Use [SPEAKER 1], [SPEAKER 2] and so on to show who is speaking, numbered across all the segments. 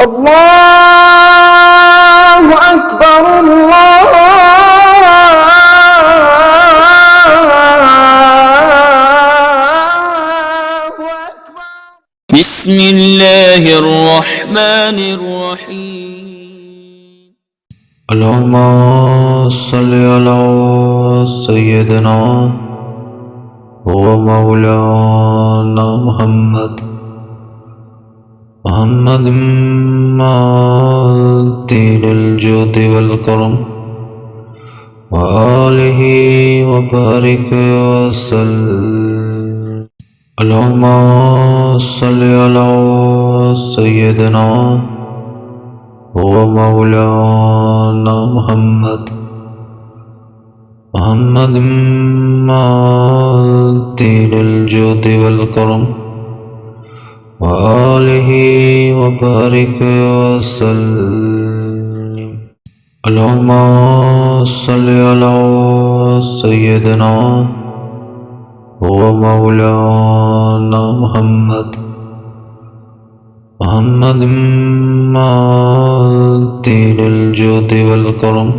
[SPEAKER 1] الله أكبر الله أكبر.
[SPEAKER 2] بسم الله الرحمن الرحيم.
[SPEAKER 3] اللهم صل على سيدنا ومولانا محمد دين الجود والكرم وآله وبارك وسلم. اللهم صل على سيدنا ومولانا محمد دين الجود والكرم وآله وبارك وسلم. اللهم صل على سيدنا ومولانا محمد دين الجود والكرم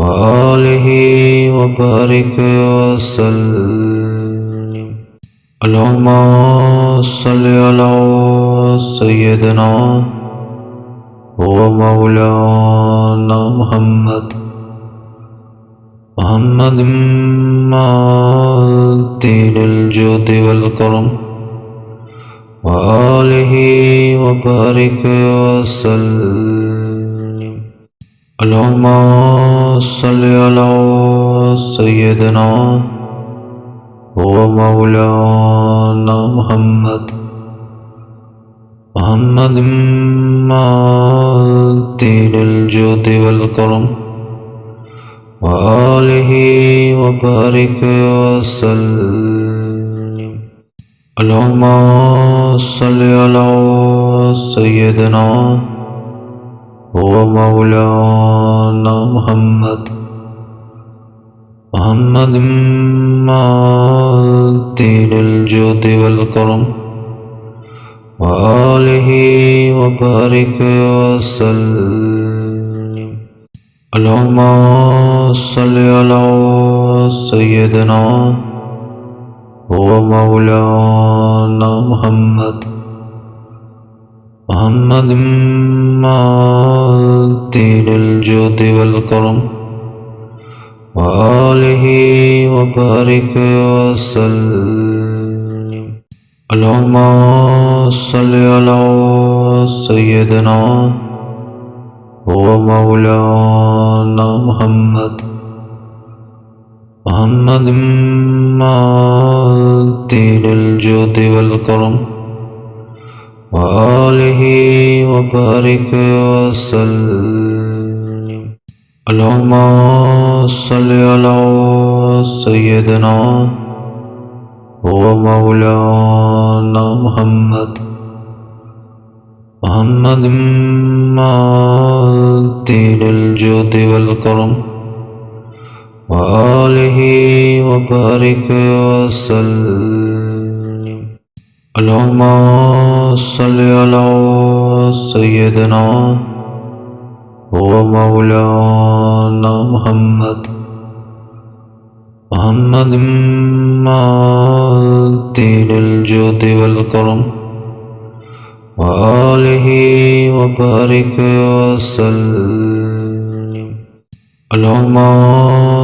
[SPEAKER 3] وآله وبارك وسلم. اللهم صل على سيدنا ومولانا محمد دين الجود والكرم وآله وبارك وسلم. اللهم صل على سيدنا ومولانا محمد دين الجود والكرم وآله وبارك وسلم. اللهم صل على سيدنا ومولانا محمد دين الجود والكرم وآله وبارك وسلم. اللهم صل على سيدنا ومولانا محمد دين الجود والكرم وآله وبارك وسلم. اللهم صل على سيدنا ومولانا محمد دين الجود والكرم وآله وبارك وسلم. اللهم صل على سيدنا ومولانا محمد دين الجود والكرم وآله وبارك وسلم. اللهم صل على سيدنا ومولانا محمد دين الجود والكرم وآله وبارك وسلم. اللهم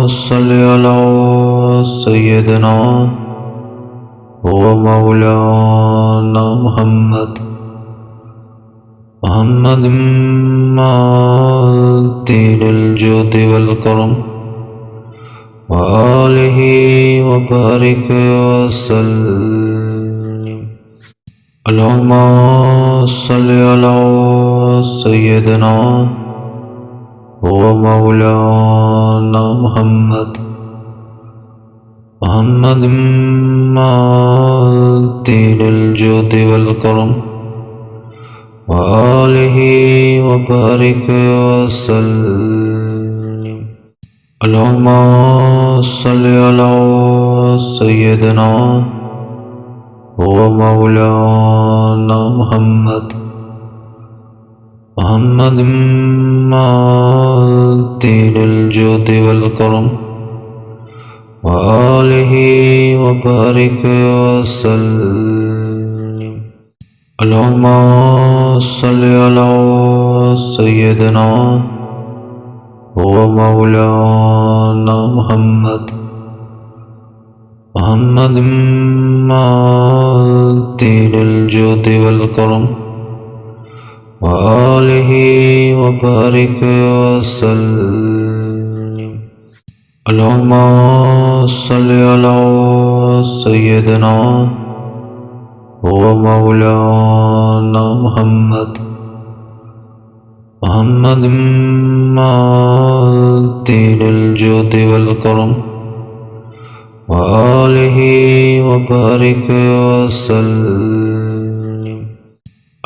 [SPEAKER 3] صل على سيدنا ومولانا محمد دين الجود والكرم وآله وبارك وسلم. اللهم صل على سيدنا ومولانا محمد دين الجود والكرم وآله وبارك وسلم. اللهم صل على سيدنا ومولانا محمد محمد دين الجود والكرم وآله وبارك وسلم اللهم صل على سيدنا ومولانا محمد دين الجود والكرم وآله وبارك وسلم اللهم صل على سيدنا ومولانا محمد دين الجود والكرم وآله وبارك وسلم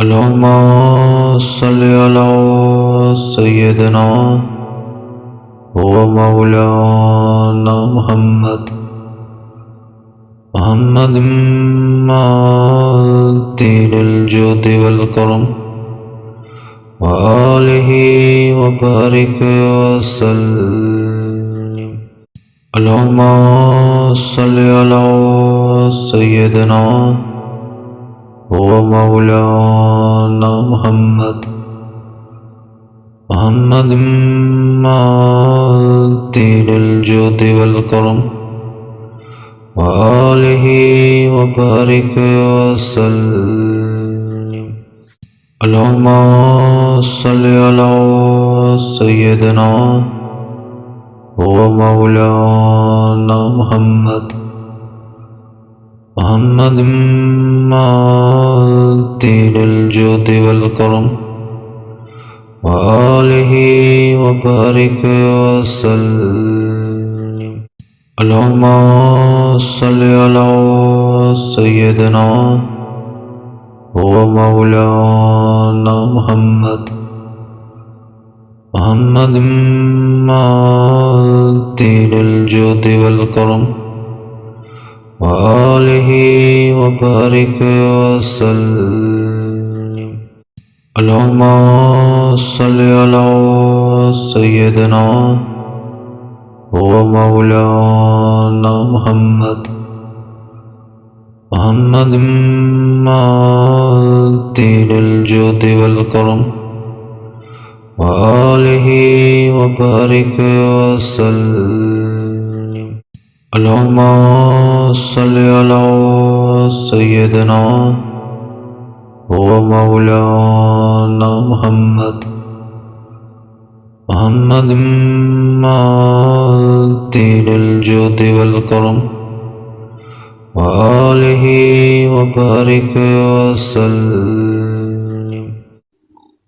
[SPEAKER 3] اللهم صل على سيدنا ومولانا محمد دين الجود والكرم وآله وبارك وسلم اللهم صل على سيدنا ومولانا محمد دين الجود والكرم وآله وبارك وسلم اللهم صل على سيدنا ومولانا محمد دين الجود والكرم وآله وبارك وسلم اللهم صل على سيدنا ومولانا محمد دين الجود والكرم وآله وبارك وسلم اللهم صل على سيدنا ومولانا محمد دين الجود والكرم وآله وبارك وسلم اللهم صل على سيدنا ومولانا محمد دين الجود والكرم وآله وبارك وسلم